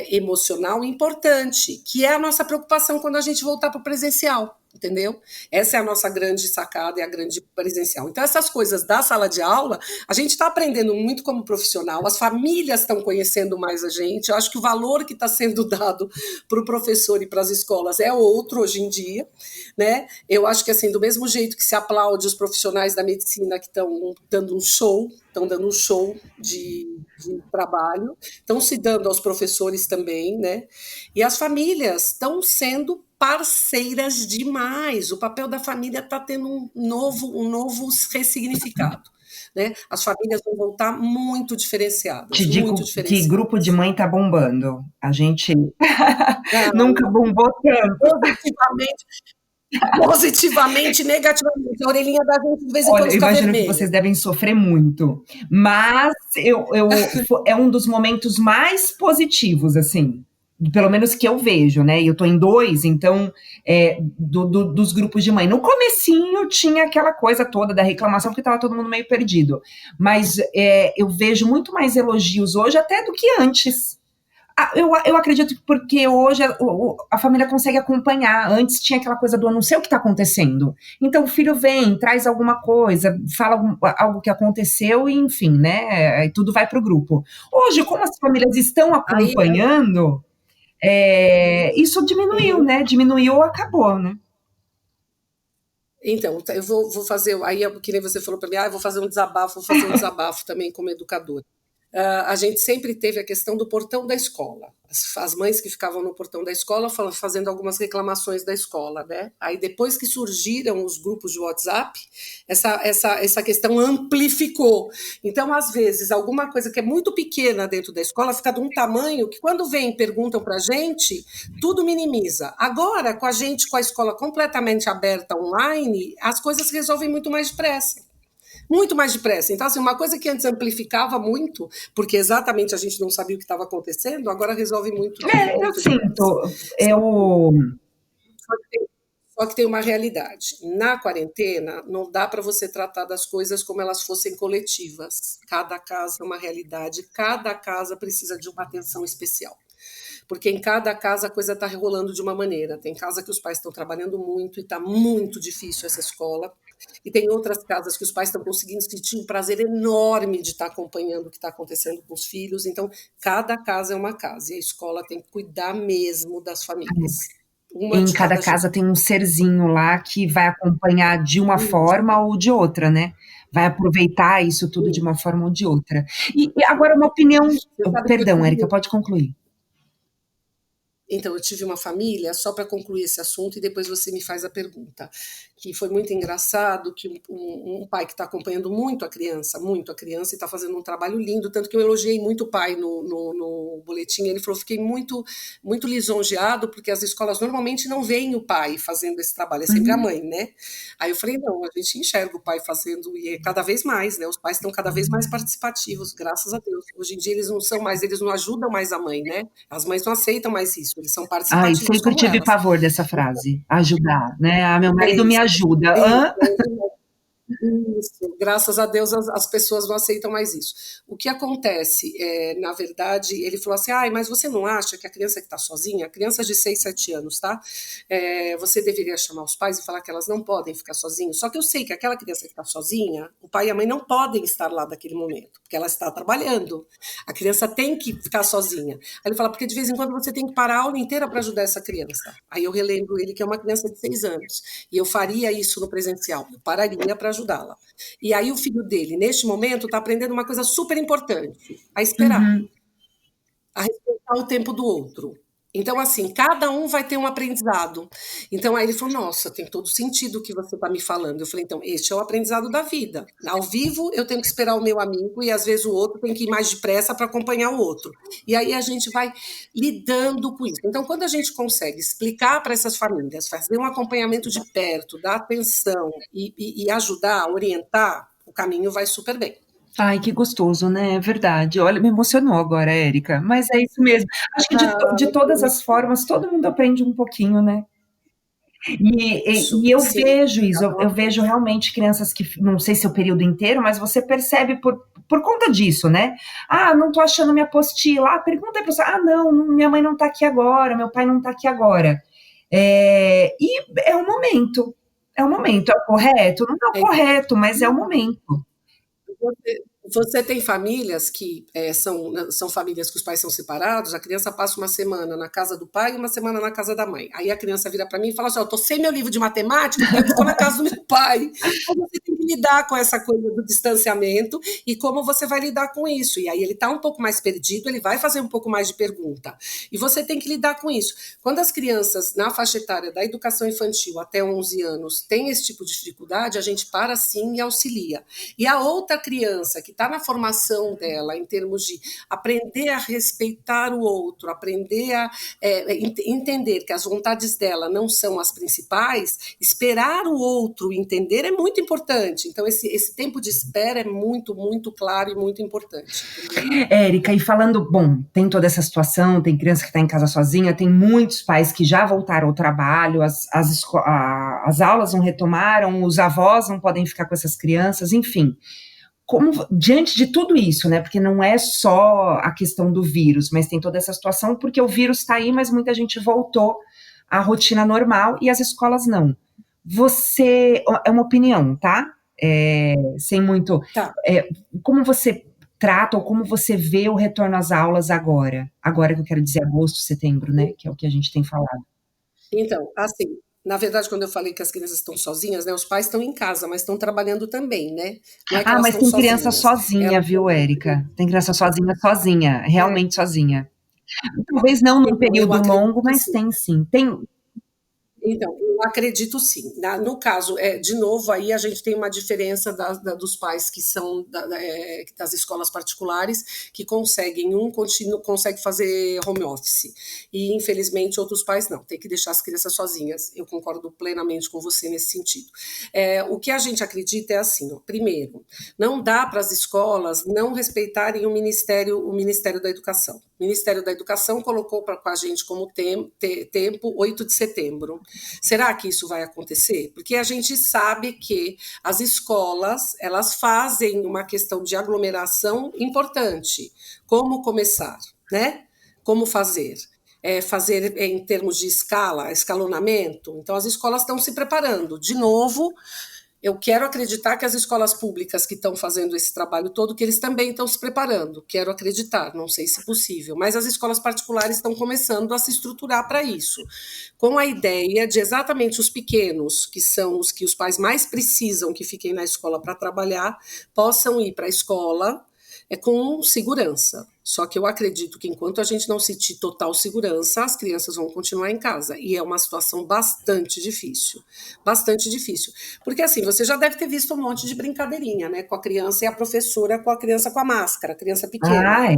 emocional importante, que é a nossa preocupação quando a gente voltar para o presencial. Entendeu? Essa é a nossa grande sacada e a grande presencial. Então, essas coisas da sala de aula, a gente está aprendendo muito como profissional, as famílias estão conhecendo mais a gente. Eu acho que o valor que está sendo dado para o professor e para as escolas é outro hoje em dia, né? Eu acho que, assim, do mesmo jeito que se aplaude os profissionais da medicina que estão dando um show de trabalho, estão se dando aos professores também, né? E as famílias estão sendo parceiras demais. O papel da família está tendo um novo ressignificado, né? As famílias vão voltar muito diferenciadas. Te digo muito que diferenciadas. grupo de mãe tá bombando. A gente Ah, nunca bombou tanto. positivamente, negativamente. A orelhinha da gente de vez em Olha, quando eu fica imagino que vermelha. vocês devem sofrer muito, mas é um dos momentos mais positivos, assim, pelo menos que eu vejo, né? E eu tô em dois, então, dos grupos de mãe. No comecinho tinha aquela coisa toda da reclamação, porque tava todo mundo meio perdido. Mas eu vejo muito mais elogios hoje até do que antes. Eu acredito que porque hoje a família consegue acompanhar. Antes tinha aquela coisa do eu não sei o que está acontecendo. Então o filho vem, traz alguma coisa, fala algo que aconteceu e enfim, né? E tudo vai para o grupo. Hoje, como as famílias estão Aí, acompanhando, isso diminuiu, né? Diminuiu ou acabou, né? então, eu vou fazer, aí que nem você falou para mim, eu vou fazer um desabafo também como educadora. A gente sempre teve a questão do portão da escola. As mães que ficavam no portão da escola fazendo algumas reclamações da escola, né? Aí depois que surgiram os grupos de WhatsApp, essa questão amplificou. Então, às vezes, alguma coisa que é muito pequena dentro da escola fica de um tamanho que quando vem e perguntam para a gente, tudo minimiza. Agora, com a escola completamente aberta online, as coisas resolvem muito mais depressa. Muito mais depressa. Então, assim, uma coisa que antes amplificava muito, porque exatamente a gente não sabia o que estava acontecendo, agora resolve muito, Eu muito depressa. sinto, eu. Só que tem uma realidade. Na quarentena, não dá para você tratar das coisas como elas fossem coletivas. Cada casa é uma realidade, cada casa precisa de uma atenção especial. Porque em cada casa a coisa está rolando de uma maneira. Tem casa que os pais estão trabalhando muito e está muito difícil essa escola. E tem outras casas que os pais estão conseguindo sentir um prazer enorme de estar acompanhando o que está acontecendo com os filhos. Então, cada casa é uma casa. E a escola tem que cuidar mesmo das famílias. Em cada casa tem um serzinho lá que vai acompanhar de uma forma ou de outra, né? Vai aproveitar isso tudo de uma forma ou de outra. E agora uma opinião. Perdão, Érica, pode concluir. Então, eu tive uma família, só para concluir esse assunto, e depois você me faz a pergunta, que foi muito engraçado, que um pai que está acompanhando muito a criança, e está fazendo um trabalho lindo, tanto que eu elogiei muito o pai no boletim, ele falou, fiquei muito, muito lisonjeado, porque as escolas normalmente não veem o pai fazendo esse trabalho, é sempre a mãe, né? Aí eu falei, não, a gente enxerga o pai fazendo, e é cada vez mais, né? Os pais estão cada vez mais participativos, graças a Deus. Hoje em dia eles não ajudam mais a mãe, né? As mães não aceitam mais isso. Eles são participativos. Ai, sempre tive pavor dessa frase, ajudar, né? Meu marido me ajuda. Isso, graças a Deus as pessoas não aceitam mais isso. O que acontece, na verdade, ele falou assim, mas você não acha que a criança que está sozinha, criança de 6, 7 anos, tá? Você deveria chamar os pais e falar que elas não podem ficar sozinhas. Só que eu sei que aquela criança que está sozinha, o pai e a mãe não podem estar lá naquele momento, porque ela está trabalhando. A criança tem que ficar sozinha. Aí ele fala, porque de vez em quando você tem que parar a aula inteira para ajudar essa criança. Aí eu relembro ele que é uma criança de 6 anos, e eu faria isso no presencial, eu pararia para ajudá-la. E aí o filho dele, neste momento, está aprendendo uma coisa super importante, a esperar, Uhum. a respeitar o tempo do outro. Então, assim, cada um vai ter um aprendizado. Então, aí ele falou, nossa, tem todo sentido o que você está me falando. Eu falei, então, este é o aprendizado da vida. Ao vivo, eu tenho que esperar o meu amigo e, às vezes, o outro tem que ir mais depressa para acompanhar o outro. E aí a gente vai lidando com isso. Então, quando a gente consegue explicar para essas famílias, fazer um acompanhamento de perto, dar atenção e ajudar, orientar, o caminho vai super bem. Ai, que gostoso, né, é verdade. Olha, me emocionou agora, Érica, mas é isso mesmo. Acho que de todas as formas, todo mundo aprende um pouquinho, né. E Isso, eu sim. vejo isso, eu vejo realmente crianças que, não sei se é o período inteiro, mas você percebe por conta disso, né? Não tô achando minha apostila. Pergunta aí pra você. Não, minha mãe não tá aqui agora, meu pai não tá aqui agora. E é o momento, é o correto? Não é o É, correto, mas é o momento. você tem famílias que são famílias que os pais são separados, a criança passa uma semana na casa do pai e uma semana na casa da mãe. Aí a criança vira para mim e fala assim: eu tô sem meu livro de matemática porque eu estou na casa do meu pai. Então você tem que lidar com essa coisa do distanciamento e como você vai lidar com isso. E aí ele está um pouco mais perdido, ele vai fazer um pouco mais de pergunta. E você tem que lidar com isso. Quando as crianças na faixa etária da educação infantil até 11 anos têm esse tipo de dificuldade, a gente para sim e auxilia. E a outra criança que está na formação dela, em termos de aprender a respeitar o outro, aprender a entender que as vontades dela não são as principais, esperar o outro entender é muito importante. Então, esse tempo de espera é muito, muito claro e muito importante. Érica, e falando, bom, tem toda essa situação, tem criança que está em casa sozinha, tem muitos pais que já voltaram ao trabalho, as aulas não retomaram, os avós não podem ficar com essas crianças, enfim. Diante de tudo isso, né? Porque não é só a questão do vírus, mas tem toda essa situação, porque o vírus está aí, mas muita gente voltou à rotina normal e as escolas não. É uma opinião, tá? Sem muito. Tá. Como você trata ou como você vê o retorno às aulas agora? Agora que eu quero dizer agosto, setembro, né? Que é o que a gente tem falado. Então, assim, na verdade, quando eu falei que as crianças estão sozinhas, né, os pais estão em casa, mas estão trabalhando também, né? Não é que elas Mas estão tem criança sozinhas. sozinha, Elas viu, Érica? Tem criança sozinha, é, realmente sozinha. Talvez não num então, eu período acredito longo, que mas sim. tem sim. Tem. Então, eu acredito sim. No caso, de novo, aí a gente tem uma diferença dos pais que são das escolas particulares, que consegue fazer home office. E, infelizmente, outros pais não, tem que deixar as crianças sozinhas. Eu concordo plenamente com você nesse sentido. O que a gente acredita é assim, ó, primeiro, não dá para as escolas não respeitarem o Ministério da Educação. O Ministério da Educação colocou com a gente como tempo 8 de setembro. Será que isso vai acontecer? Porque a gente sabe que as escolas, elas fazem uma questão de aglomeração importante. Como começar, né? Como fazer? Fazer em termos de escalonamento. Então, as escolas estão se preparando. De novo, eu quero acreditar que as escolas públicas que estão fazendo esse trabalho todo, que eles também estão se preparando. Quero acreditar, não sei se é possível. Mas as escolas particulares estão começando a se estruturar para isso, com a ideia de exatamente os pequenos, que são os que os pais mais precisam que fiquem na escola para trabalhar, possam ir para a escola com segurança. Só que eu acredito que enquanto a gente não sentir total segurança, as crianças vão continuar em casa. E é uma situação bastante difícil. Bastante difícil. Porque assim, você já deve ter visto um monte de brincadeirinha, né? Com a criança e a professora com a criança com a máscara, a criança pequena.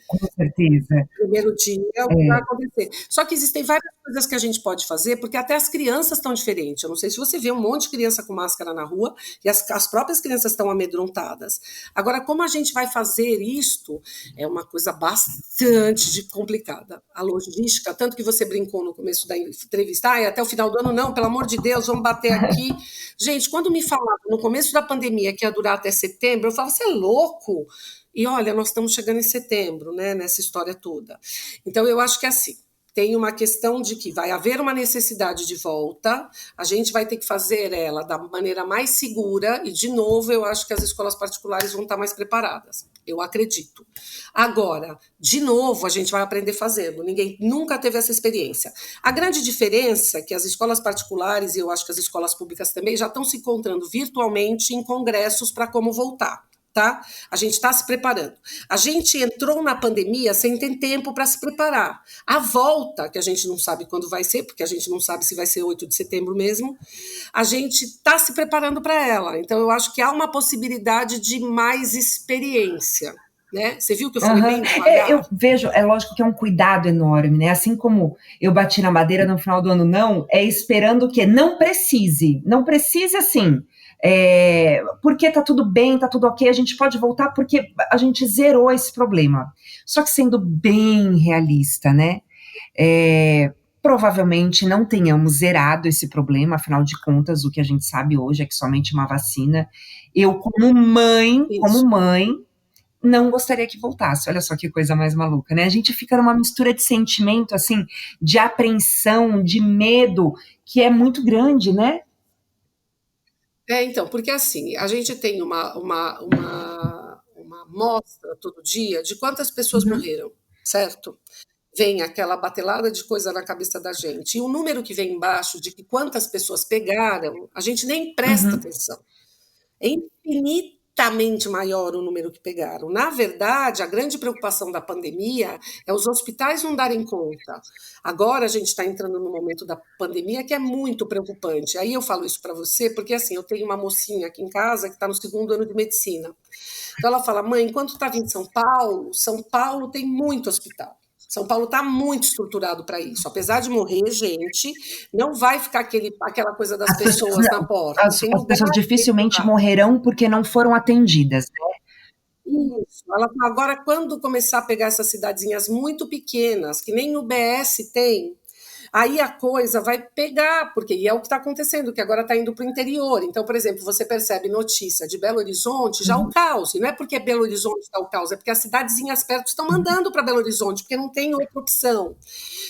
Com certeza. Primeiro dia, o que vai acontecer. Só que existem várias coisas que a gente pode fazer, porque até as crianças estão diferentes. Eu não sei se você vê um monte de criança com máscara na rua e as próprias crianças estão amedrontadas. Agora, como a gente vai fazer isto é uma coisa bastante complicada. A logística, tanto que você brincou no começo da entrevista, até o final do ano, não, pelo amor de Deus, vamos bater aqui. Gente, quando me falavam no começo da pandemia que ia durar até setembro, eu falava, você é louco? E olha, nós estamos chegando em setembro, né, nessa história toda. Então, eu acho que é assim, tem uma questão de que vai haver uma necessidade de volta, a gente vai ter que fazer ela da maneira mais segura, e, de novo, eu acho que as escolas particulares vão estar mais preparadas. Eu acredito. Agora, de novo, a gente vai aprender fazendo. Ninguém nunca teve essa experiência. A grande diferença é que as escolas particulares, e eu acho que as escolas públicas também, já estão se encontrando virtualmente em congressos para como voltar. Tá? A gente está se preparando. A gente entrou na pandemia sem ter tempo para se preparar. A volta, que a gente não sabe quando vai ser, porque a gente não sabe se vai ser 8 de setembro mesmo, a gente está se preparando para ela. Então, eu acho que há uma possibilidade de mais experiência. Né? Você viu que eu falei bem devagar? Eu vejo, é lógico que é um cuidado enorme, né? Assim como eu bati na madeira no final do ano, não, é esperando que não precise assim. Porque tá tudo bem, tá tudo ok, a gente pode voltar porque a gente zerou esse problema. Só que sendo bem realista, né? Provavelmente não tenhamos zerado esse problema, afinal de contas, o que a gente sabe hoje é que somente uma vacina. Eu, como mãe, não gostaria que voltasse. Olha só que coisa mais maluca, né? A gente fica numa mistura de sentimento, assim, de apreensão, de medo, que é muito grande, né? Então, porque assim, a gente tem uma amostra todo dia de quantas pessoas morreram, certo? Vem aquela batelada de coisa na cabeça da gente. E o número que vem embaixo de que quantas pessoas pegaram, a gente nem presta atenção. É infinitamente maior o número que pegaram. Na verdade, a grande preocupação da pandemia é os hospitais não darem conta. Agora a gente está entrando no momento da pandemia que é muito preocupante. Aí eu falo isso para você porque assim, eu tenho uma mocinha aqui em casa que está no 2º ano de medicina. Então ela fala, mãe, enquanto estava em São Paulo tem muito hospital. São Paulo está muito estruturado para isso. Apesar de morrer gente, não vai ficar aquela coisa das pessoas na porta. As pessoas dificilmente morrerão porque não foram atendidas, né? Isso. Agora, quando começar a pegar essas cidadezinhas muito pequenas, que nem o BS tem, aí a coisa vai pegar, porque é o que está acontecendo, que agora está indo para o interior. Então, por exemplo, você percebe notícia de Belo Horizonte, já o caos. E não é porque Belo Horizonte está o caos, é porque as cidadezinhas perto estão mandando para Belo Horizonte, porque não tem outra opção.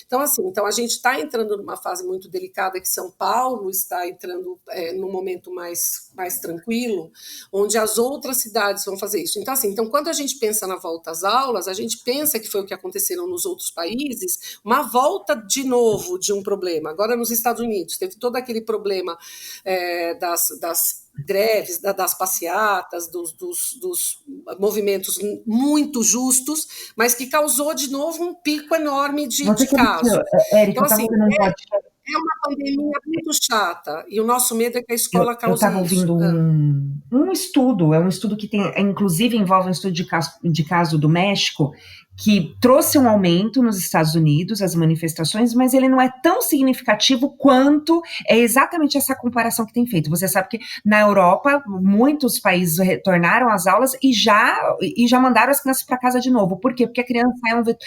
Então, assim, a gente está entrando numa fase muito delicada, que São Paulo está entrando num momento mais tranquilo, onde as outras cidades vão fazer isso. Então, quando a gente pensa na volta às aulas, a gente pensa que foi o que aconteceu nos outros países, uma volta de novo de um problema. Agora, nos Estados Unidos, teve todo aquele problema das greves, das passeatas, dos movimentos muito justos, mas que causou de novo um pico enorme de casos. Érica, então, assim, é uma pandemia muito chata, e o nosso medo é que a escola cause isso. Eu estava ouvindo um estudo, é um estudo que tem, inclusive envolve um estudo de caso do México, que trouxe um aumento nos Estados Unidos, as manifestações, mas ele não é tão significativo quanto é exatamente essa comparação que tem feito. Você sabe que na Europa, muitos países retornaram às aulas e já mandaram as crianças para casa de novo. Por quê? Porque a criança é um vetor.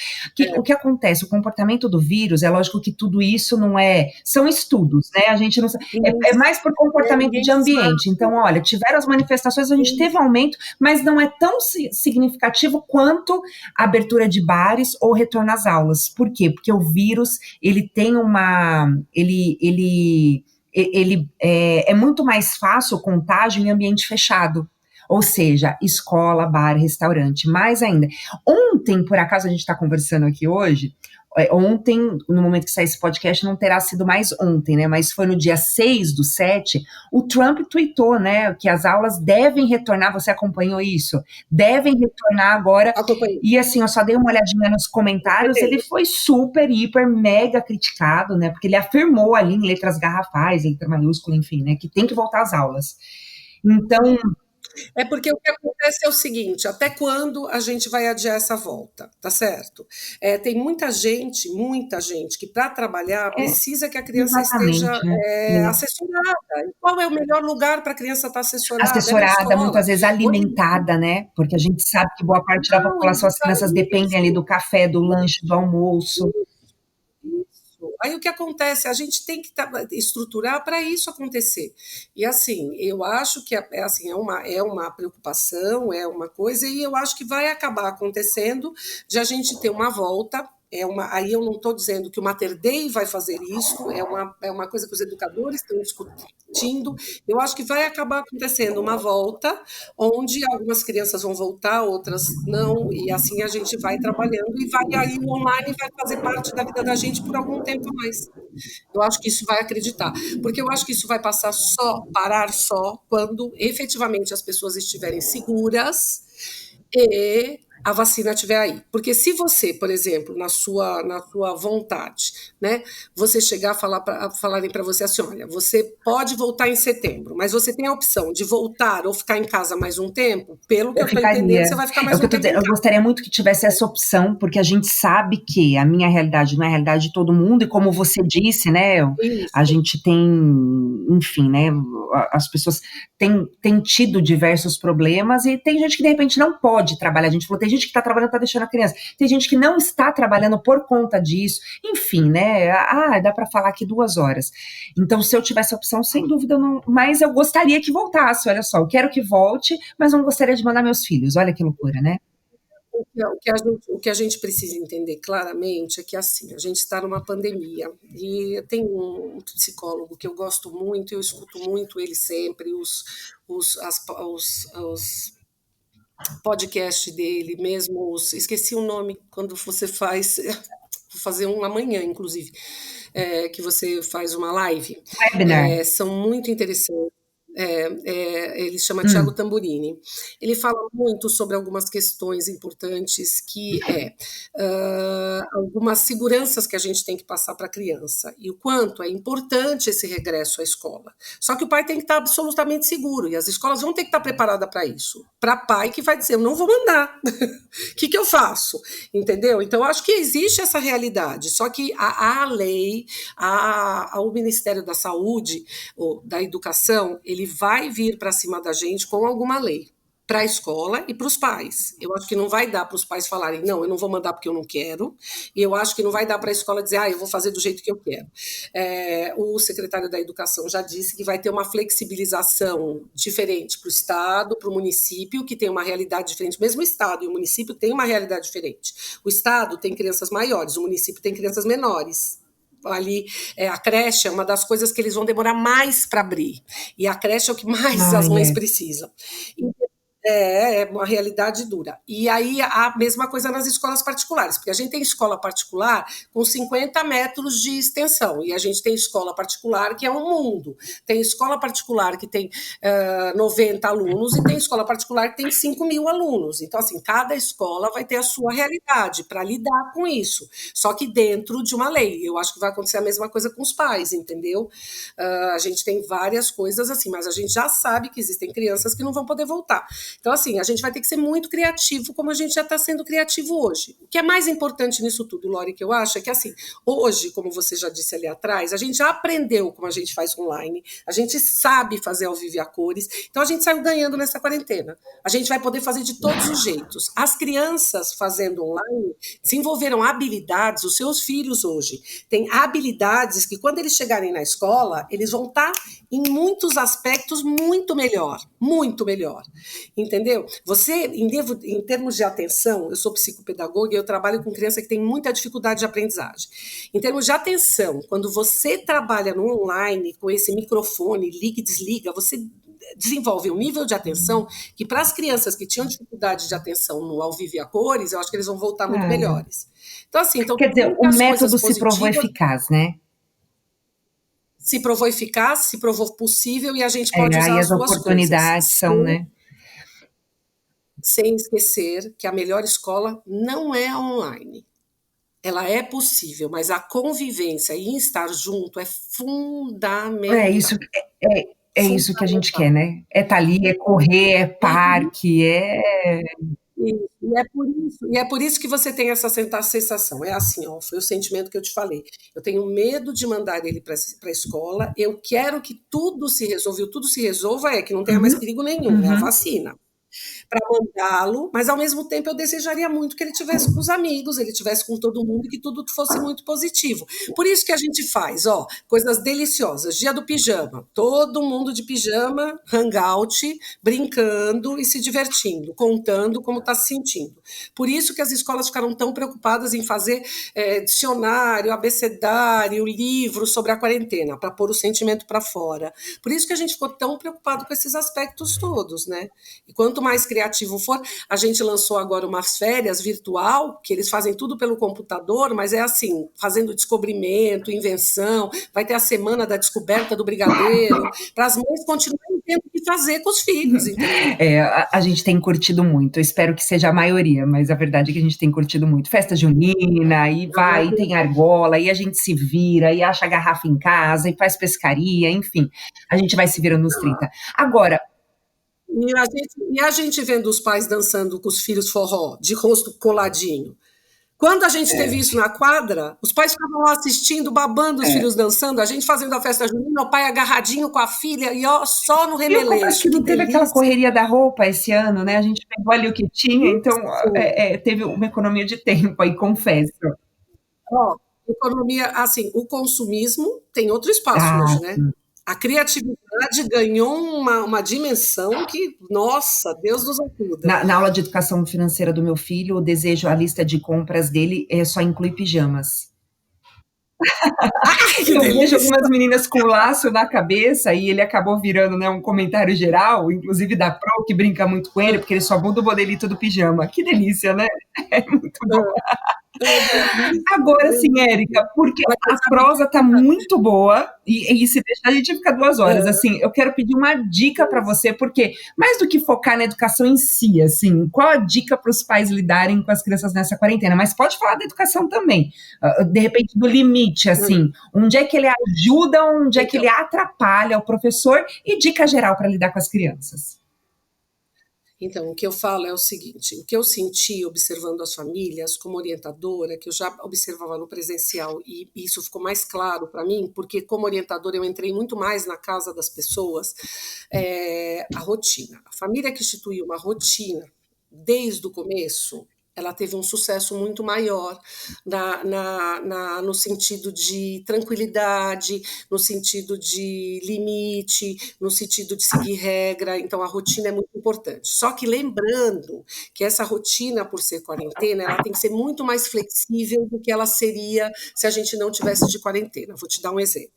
O que acontece? O comportamento do vírus, é lógico que tudo isso não são estudos, né? A gente não sabe. É mais por comportamento de ambiente. Então, olha, tiveram as manifestações, a gente teve aumento, mas não é tão significativo quanto a abertura de bares ou retorno às aulas. Por quê? Porque o vírus, ele tem é muito mais fácil o contágio em ambiente fechado. Ou seja, escola, bar, restaurante. Mais ainda. Ontem, por acaso, a gente está conversando aqui hoje, ontem, no momento que sair esse podcast, não terá sido mais ontem, né? Mas foi no dia 6/7, o Trump tweetou, né? Que as aulas devem retornar, você acompanhou isso? Devem retornar agora. Acompanhei. E assim, eu só dei uma olhadinha nos comentários, ele foi super, hiper, mega criticado, né? Porque ele afirmou ali em letras garrafais, letra maiúscula, enfim, né? Que tem que voltar às aulas. Então, É porque o que acontece é o seguinte: até quando a gente vai adiar essa volta, tá certo? Tem muita gente que para trabalhar É, precisa que a criança esteja exatamente, né? É. assessorada. E qual é o melhor lugar para a criança estar assessorada? É na Assessorada, escola. muitas vezes Hoje, alimentada, né? Porque a gente sabe que boa parte da não, população, as crianças dependem ali isso. do café, do lanche, do almoço. Isso. Aí o que acontece? A gente tem que estruturar para isso acontecer. E assim, eu acho que assim, é uma preocupação, é uma coisa, e eu acho que vai acabar acontecendo de a gente ter uma volta. Aí eu não estou dizendo que o Mater Dei vai fazer isso, é uma coisa que os educadores estão discutindo. Eu acho que vai acabar acontecendo uma volta, onde algumas crianças vão voltar, outras não, e assim a gente vai trabalhando e aí o online vai fazer parte da vida da gente por algum tempo a mais. Eu acho que isso vai acreditar, porque eu acho que isso vai parar só quando efetivamente as pessoas estiverem seguras e a vacina estiver aí. Porque se você, por exemplo, na sua vontade, né, você chegar a falarem para você assim, olha, você pode voltar em setembro, mas você tem a opção de voltar ou ficar em casa mais um tempo, pelo que Eu eu estou entendendo, você ficaria. vai ficar É o mais que um eu tô tempo dizendo. em Eu casa. gostaria muito que tivesse essa opção, porque a gente sabe que a minha realidade não é a realidade de todo mundo, e como você disse, né, a Isso. gente tem, enfim, né, as pessoas têm tido diversos problemas, e tem gente que de repente não pode trabalhar. A gente falou, tem gente que está trabalhando, está deixando a criança, tem gente que não está trabalhando por conta disso, enfim, né, dá para falar aqui 2 horas. Então, se eu tivesse a opção, sem dúvida, eu não, mas eu gostaria que voltasse, olha só, eu quero que volte, mas não gostaria de mandar meus filhos. Olha que loucura, né? O que a gente precisa entender claramente é que assim, a gente está numa pandemia e tem um psicólogo que eu gosto muito, eu escuto muito ele sempre, os podcasts dele, mesmo esqueci o nome quando você faz, vou fazer um amanhã, inclusive, que você faz uma live, Webinar. são muito interessantes. Ele chama Tiago Hum, Tamburini. Ele fala muito sobre algumas questões importantes algumas seguranças que a gente tem que passar para a criança e o quanto é importante esse regresso à escola. Só que o pai tem que estar absolutamente seguro e as escolas vão ter que estar preparadas para isso. Para pai que vai dizer, eu não vou mandar. O que eu faço? Entendeu? Então, eu acho que existe essa realidade. Só que a lei, o Ministério da Saúde, ou da Educação, ele vai vir para cima da gente com alguma lei para a escola e para os pais. Eu acho que não vai dar para os pais falarem, não, eu não vou mandar porque eu não quero, e eu acho que não vai dar para a escola dizer, eu vou fazer do jeito que eu quero. O secretário da Educação já disse que vai ter uma flexibilização diferente para o Estado, para o município, que tem uma realidade diferente. Mesmo o Estado e o município têm uma realidade diferente. O Estado tem crianças maiores, o município tem crianças menores. Ali, a creche é uma das coisas que eles vão demorar mais para abrir. E a creche é o que mais as mães é. precisam. É uma realidade dura. E aí a mesma coisa nas escolas particulares, porque a gente tem escola particular com 50 metros de extensão, e a gente tem escola particular que é um mundo. Tem escola particular que tem 90 alunos e tem escola particular que tem 5.000 alunos. Então, assim, cada escola vai ter a sua realidade para lidar com isso, só que dentro de uma lei. Eu acho que vai acontecer a mesma coisa com os pais, entendeu? A gente tem várias coisas assim, mas a gente já sabe que existem crianças que não vão poder voltar. Então, assim, a gente vai ter que ser muito criativo, como a gente já está sendo criativo hoje. O que é mais importante nisso tudo, Lori, que eu acho, é que, assim, hoje, como você já disse ali atrás, a gente já aprendeu como a gente faz online, a gente sabe fazer ao vivo e a cores, então a gente saiu ganhando nessa quarentena. A gente vai poder fazer de todos os jeitos. As crianças fazendo online desenvolveram habilidades, os seus filhos hoje têm habilidades que, quando eles chegarem na escola, eles vão estar em muitos aspectos muito melhor, muito melhor. Entendeu? Você, em termos de atenção, eu sou psicopedagoga e eu trabalho com criança que tem muita dificuldade de aprendizagem. Em termos de atenção, quando você trabalha no online com esse microfone, liga e desliga, você desenvolve um nível de atenção que, para as crianças que tinham dificuldade de atenção no ao vivo e a cores, eu acho que eles vão voltar muito É. melhores. Então, assim, Quer tem dizer, o muitas coisas método se provou positivas, eficaz, né? se provou eficaz, se provou possível, e a gente pode Aí usar as as duas coisas, oportunidades são, né? sem esquecer que a melhor escola não é online. Ela é possível, mas a convivência e estar junto é É isso. fundamental. É isso que a gente quer, fundamental. né? É tá ali, é correr, é Uhum. parque, é. Isso. E é por isso que você tem essa sensação. É assim, ó, foi o sentimento que eu te falei. Eu tenho medo de mandar ele para a escola. Eu quero que tudo se resolva. E o tudo se resolva é que não tenha mais Uhum, perigo nenhum. É a uhum. vacina para mandá-lo, mas ao mesmo tempo eu desejaria muito que ele tivesse com os amigos, ele tivesse com todo mundo, que tudo fosse muito positivo. Por isso que a gente faz, ó, coisas deliciosas. Dia do pijama, todo mundo de pijama, hangout, brincando e se divertindo, contando como está se sentindo. Por isso que as escolas ficaram tão preocupadas em fazer dicionário, abecedário, livro sobre a quarentena, para pôr o sentimento para fora. Por isso que a gente ficou tão preocupado com esses aspectos todos, né? E quanto mais criativo for, a gente lançou agora umas férias virtual, que eles fazem tudo pelo computador, mas é assim, fazendo descobrimento, invenção, vai ter a semana da descoberta do brigadeiro, para as mães continuarem tendo o que fazer com os filhos, entendeu? A gente tem curtido muito, eu espero que seja a maioria, mas a verdade é que a gente tem curtido muito. Festa junina, e vai, e tem argola, e a gente se vira, e acha garrafa em casa, e faz pescaria, enfim, a gente vai se virando nos 30. Agora, E a gente vendo os pais dançando com os filhos forró, de rosto coladinho. Quando a gente teve isso na quadra, os pais ficavam lá assistindo, babando os é, filhos dançando, a gente fazendo a festa junina, o pai agarradinho com a filha e ó, só no e eu confesso que remeleixo. Que não teve aquela delícia! correria da roupa esse ano, né? A gente pegou ali o que tinha, então Isso! teve uma economia de tempo aí, confesso. Ó, economia, assim, o consumismo tem outro espaço Ah, hoje, né? A criatividade ganhou uma dimensão que, nossa, Deus nos acuda. na aula de educação financeira do meu filho, o desejo, a lista de compras dele só inclui pijamas. Ai, que Eu vejo delícia! algumas meninas com laço na cabeça e ele acabou virando, né, um comentário geral, inclusive da Pro, que brinca muito com ele, porque ele só muda o modelito do pijama. Que delícia, né? É muito bom. É delícia, Agora sim, delícia. Érica, porque Mas você a sabe prosa tá muito boa e se deixar a gente fica 2 horas. que Assim, eu quero pedir uma dica para você, porque mais do que focar na educação em si, assim, qual a dica para os pais lidarem com as crianças nessa quarentena? Mas pode falar da educação também, de repente do limite, assim, onde é que ele ajuda, onde é que então, ele atrapalha o professor e dica geral para lidar com as crianças. Então, o que eu falo é o seguinte: o que eu senti observando as famílias como orientadora, que eu já observava no presencial, e isso ficou mais claro para mim, porque como orientadora eu entrei muito mais na casa das pessoas, a rotina. A família que instituiu uma rotina desde o começo, ela teve um sucesso muito maior no sentido de tranquilidade, no sentido de limite, no sentido de seguir regra. Então, a rotina é muito importante. Só que lembrando que essa rotina, por ser quarentena, ela tem que ser muito mais flexível do que ela seria se a gente não tivesse de quarentena. Vou te dar um exemplo.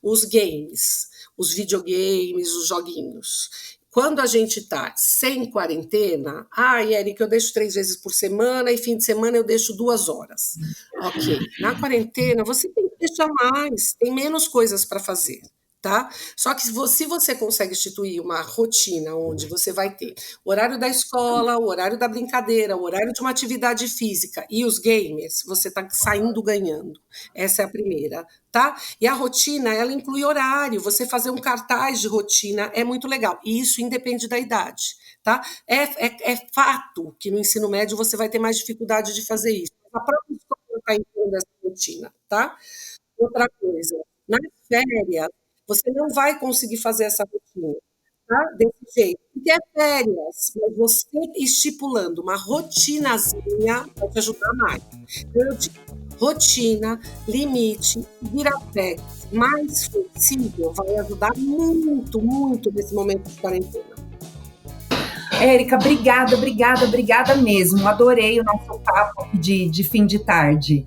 Os games, os videogames, os joguinhos. Quando a gente está sem quarentena, Eric, eu deixo 3 vezes por semana e fim de semana eu deixo 2 horas. Ok. Na quarentena, você tem que deixar mais, tem menos coisas para fazer. Tá? Só que se você consegue instituir uma rotina onde você vai ter o horário da escola, o horário da brincadeira, o horário de uma atividade física e os gamers, você está saindo ganhando. Essa é a primeira, tá? E a rotina, ela inclui horário. Você fazer um cartaz de rotina é muito legal. E isso independe da idade, tá? É fato que no ensino médio você vai ter mais dificuldade de fazer isso. A própria escola está impondo essa rotina, tá? Outra coisa, nas férias, você não vai conseguir fazer essa rotina, tá? Desse jeito. Porque é férias, mas você estipulando uma rotinazinha vai te ajudar mais. Então, eu digo, rotina, limite, vira-pé mais flexível vai ajudar muito, muito nesse momento de quarentena. Érica, obrigada, obrigada, obrigada mesmo. Adorei o nosso papo aqui de fim de tarde.